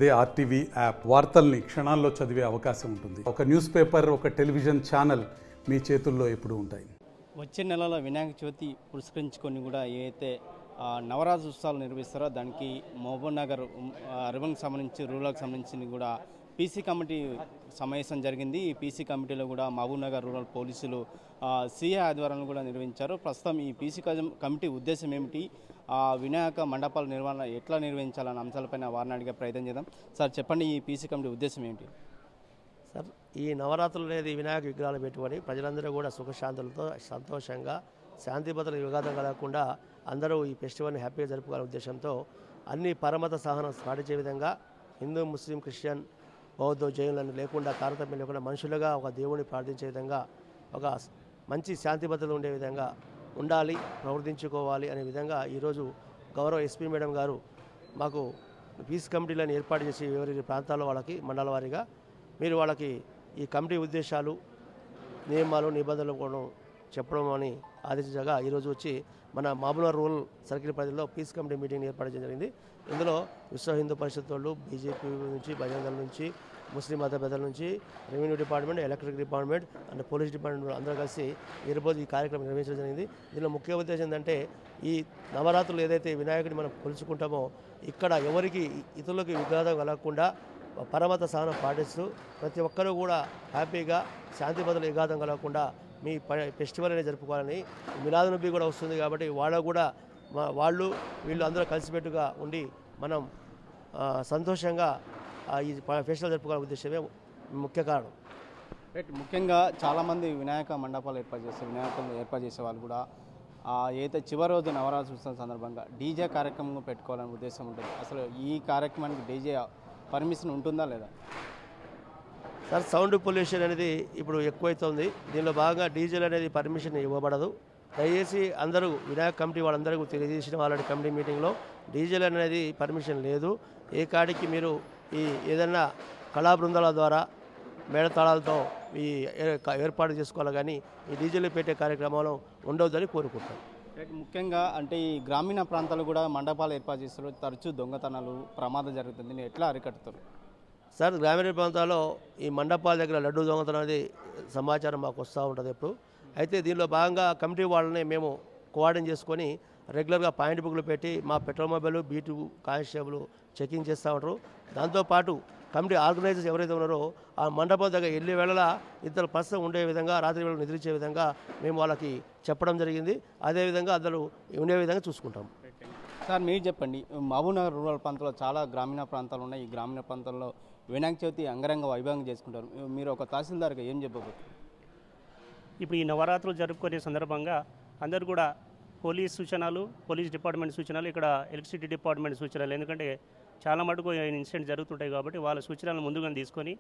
అదే RTV app వార్తల్ని క్షణాల్లో చదివే అవకాశం ఉంటుంది. ఒక న్యూస్ పేపర్, ఒక టెలివిజన్ ఛానల్ మీ చేతుల్లో ఎప్పుడూ ఉంటాయి. వచ్చే నెలలో వినాయక చవితి పురస్కరించుకొని కూడా ఏదైతే నవరాత్రి ఉత్సవాలు నిర్వహిస్తారో దానికి మహబూబ్ నగర్ అర్బన్కి సంబంధించి రూరల్కి సంబంధించి కూడా పీసీ కమిటీ సమావేశం జరిగింది. ఈ పీసీ కమిటీలో కూడా మహబూబ్ నగర్ రూరల్ పోలీసులు సిఐ ఆధ్వర్యంలో కూడా నిర్వహించారు. ప్రస్తుతం ఈ పీసీ కమిటీ ఉద్దేశం ఏమిటి, వినాయక మండపాల నిర్వహణ ఎట్లా నిర్వహించాలన్న అంశాలపైన వారిని అడిగే ప్రయత్నం చేద్దాం. సార్ చెప్పండి, ఈ పీసీ కమిటీ ఉద్దేశం ఏమిటి? సార్, ఈ నవరాత్రులు అనేది వినాయక విగ్రహాలు పెట్టుకొని ప్రజలందరూ కూడా సుఖశాంతులతో సంతోషంగా శాంతి భద్రతల విఘాతం కలగకుండా అందరూ ఈ ఫెస్టివల్ని హ్యాపీగా జరుపుకోవాలనే ఉద్దేశంతో అన్ని పరమత సహనం పాటించే విధంగా హిందూ, ముస్లిం, క్రిస్టియన్, బౌద్ధ, జైనులను లేకుండా తారతమ్యం లేకుండా మనుషులుగా ఒక దేవుడిని ప్రార్థించే విధంగా ఒక మంచి శాంతి భద్రతలు ఉండే విధంగా ఉండాలి, ప్రవర్తించుకోవాలి అనే విధంగా ఈరోజు గౌరవ ఎస్పీ మేడం గారు మాకు పీస్ కమిటీలను ఏర్పాటు చేసి ఎవరి ప్రాంతాల్లో వాళ్ళకి మండల వారీగా మీరు వాళ్ళకి ఈ కమిటీ ఉద్దేశాలు, నియమాలు, నిబంధనలు కూడా చెప్పడం అని ఆదేశించగా ఈరోజు వచ్చి మన మహబూబ్నగర్ రూరల్ సర్కిల్ పరిధిలో పీస్ కమిటీ మీటింగ్ ఏర్పాటు చేయడం జరిగింది. ఇందులో విశ్వ హిందూ పరిషత్ వాళ్ళు, బీజేపీ నుంచి, బజరంగ దళం నుంచి, ముస్లిం మత పెద్దల నుంచి, revenue department, electric department and police department అందరూ కలిసి ఈరోజు ఈ కార్యక్రమం నిర్వహించడం జరిగింది. దీనిలో ముఖ్య ఉద్దేశం ఏంటంటే ఈ నవరాత్రులు ఏదైతే వినాయకుడిని మనం కొలుచుకుంటామో ఇక్కడ ఎవరికి ఇతరులకి విఘాతం కలగకుండా పరమత సహనం పాటిస్తూ ప్రతి ఒక్కరూ కూడా హ్యాపీగా శాంతి భద్రతల విఘాతం కలగకుండా మీ ఫెస్టివల్ అనేది జరుపుకోవాలని, మిలాద్ నబీ కూడా వస్తుంది కాబట్టి వాళ్ళు వీళ్ళు అందరూ కలిసిపెట్టుగా ఉండి మనం సంతోషంగా ఈ ఫెస్టివల్ జరుపుకోవాలనే ఉద్దేశమే ముఖ్య కారణం. రైట్. ముఖ్యంగా చాలామంది వినాయక మండపాలు ఏర్పాటు చేసే వాళ్ళు కూడా ఏదైతే చివరి రోజు నవరాత్రి ఉత్సవం సందర్భంగా డీజే కార్యక్రమం పెట్టుకోవాలనే ఉద్దేశం ఉంటుంది. అసలు ఈ కార్యక్రమానికి డీజే పర్మిషన్ ఉంటుందా లేదా? సార్, సౌండ్ పొల్యూషన్ అనేది ఇప్పుడు ఎక్కువైతుంది. దీనిలో భాగంగా డీజేలు అనేది పర్మిషన్ ఇవ్వబడదు. దయచేసి అందరూ వినాయక కమిటీ వాళ్ళందరికీ తెలియజేసిన వాళ్ళ కమిటీ మీటింగ్లో డీజేలు అనేది పర్మిషన్ లేదు. ఏ కాడికి మీరు ఈ ఏదైనా కళా బృందాల ద్వారా మేళతాళాలతో ఈ ఏర్పాటు చేసుకోవాలి, కానీ ఈ డీజేలు పెట్టే కార్యక్రమాలు ఉండవద్దని కోరుకుంటాం. ముఖ్యంగా అంటే ఈ గ్రామీణ ప్రాంతాలు కూడా మండపాలు ఏర్పాటు చేస్తారు, తరచూ దొంగతనాలు, ప్రమాదం జరుగుతుంది, ఎట్లా అరికడతారు? సార్, గ్రామీణ ప్రాంతాల్లో ఈ మండపాల దగ్గర లడ్డు దొంగతనం అనేది సమాచారం మాకు వస్తూ ఉంటుంది ఎప్పుడు. అయితే దీనిలో భాగంగా కమిటీ వాళ్ళని మేము కోఆర్డినేట్ చేసుకొని రెగ్యులర్గా పాయింట్ బుక్లు పెట్టి మా petrol mobile, beat constable checking చేస్తూ ఉంటారు. దాంతోపాటు కమిటీ ఆర్గనైజర్స్ ఎవరైతే ఉన్నారో ఆ మండపం దగ్గర వెళ్ళే వేళలా ఇద్దరు పర్సన్ ఉండే విధంగా, రాత్రి వేళ నిద్రించే విధంగా మేము వాళ్ళకి చెప్పడం జరిగింది. అదేవిధంగా అందరూ ఉండే విధంగా చూసుకుంటాం. సార్, మీరు చెప్పండి, మహబూబ్ నగర్ రూరల్ ప్రాంతంలో చాలా గ్రామీణ ప్రాంతాలు ఉన్నాయి. ఈ గ్రామీణ ప్రాంతాల్లో వినాయక చవితి అంగరంగ వైభవంగా చేసుకుంటారు. మీరు ఒక తహసీల్దార్గా ఏం చెప్పబోతున్నారు? ఇప్పుడు ఈ నవరాత్రులు జరుపుకునే సందర్భంగా అందరూ కూడా పోలీస్ డిపార్ట్మెంట్ సూచనలు, ఇక్కడ ఎలక్ట్రిసిటీ డిపార్ట్మెంట్ సూచనలు, ఎందుకంటే చాలా మటుకు ఇన్సిడెంట్ జరుగుతుంటాయి కాబట్టి వాళ్ళ సూచనలు ముందుగా తీసుకొని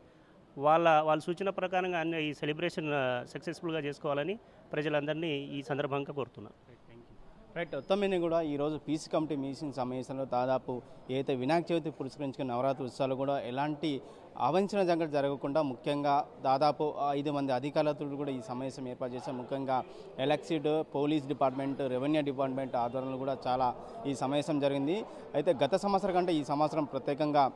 వాళ్ళ సూచన ప్రకారంగా అన్ని ఈ సెలబ్రేషన్ సక్సెస్ఫుల్గా చేసుకోవాలని ప్రజలందరినీ ఈ సందర్భంగా కోరుతున్నాను. రైట్. మొత్తం మీద కూడా ఈరోజు పీసీ కమిటీ మీటింగ్ సమావేశంలో దాదాపు ఏదైతే వినాయక చవితి పురస్కరించుకున్న నవరాత్రి ఉత్సవాలు కూడా ఎలాంటి అవంచన జంగలు జరగకుండా ముఖ్యంగా దాదాపు 5 మంది అధికారులతో కూడా ఈ సమావేశం ఏర్పాటు చేశారు. ముఖ్యంగా electricity, police department, revenue department ఆధ్వర్యంలో కూడా చాలా ఈ సమావేశం జరిగింది. అయితే గత సంవత్సరం కంటే ఈ సంవత్సరం ప్రత్యేకంగా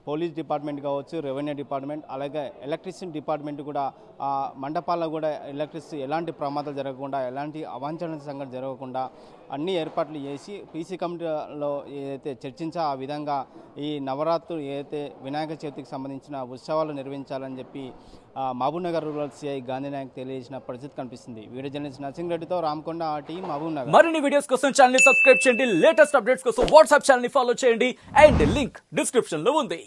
పోలీస్ డిపార్ట్మెంట్ కావచ్చు, రెవెన్యూ డిపార్ట్మెంట్, అలాగే ఎలక్ట్రిసిటీ డిపార్ట్మెంట్ కూడా మండపాల్లో కూడా ఎలక్ట్రిసిటీ ఎలాంటి ప్రమాదాలు జరగకుండా, ఎలాంటి అవాంఛనీయ సంఘటన జరగకుండా అన్ని ఏర్పాట్లు చేసి పీసీ కమిటీలో ఏదైతే చర్చించా ఆ విధంగా ఈ నవరాత్రులు ఏదైతే వినాయక చవితికి సంబంధించిన ఉత్సవాలు నిర్వహించాలని చెప్పి మహబూబ్ నగర్ రూరల్ సిఐ గాంధీనాయక్ తెలియజేసిన పరిస్థితి కనిపిస్తుంది. వీడియో జర్నలిస్ట్ నరసింగ్ రెడ్డితో రామకొండ, ఆర్టీ, మహబూబ్ నగర్. మరిన్ని వీడియోస్ కోసం ఛానల్ ని సబ్స్క్రైబ్ చేయండి, లేటెస్ట్ అప్డేట్స్ కోసం వాట్సాప్ ఛానల్ ని ఫాలో చేయండి అండ్ లింక్ డిస్క్రిప్షన్ లో ఉంది.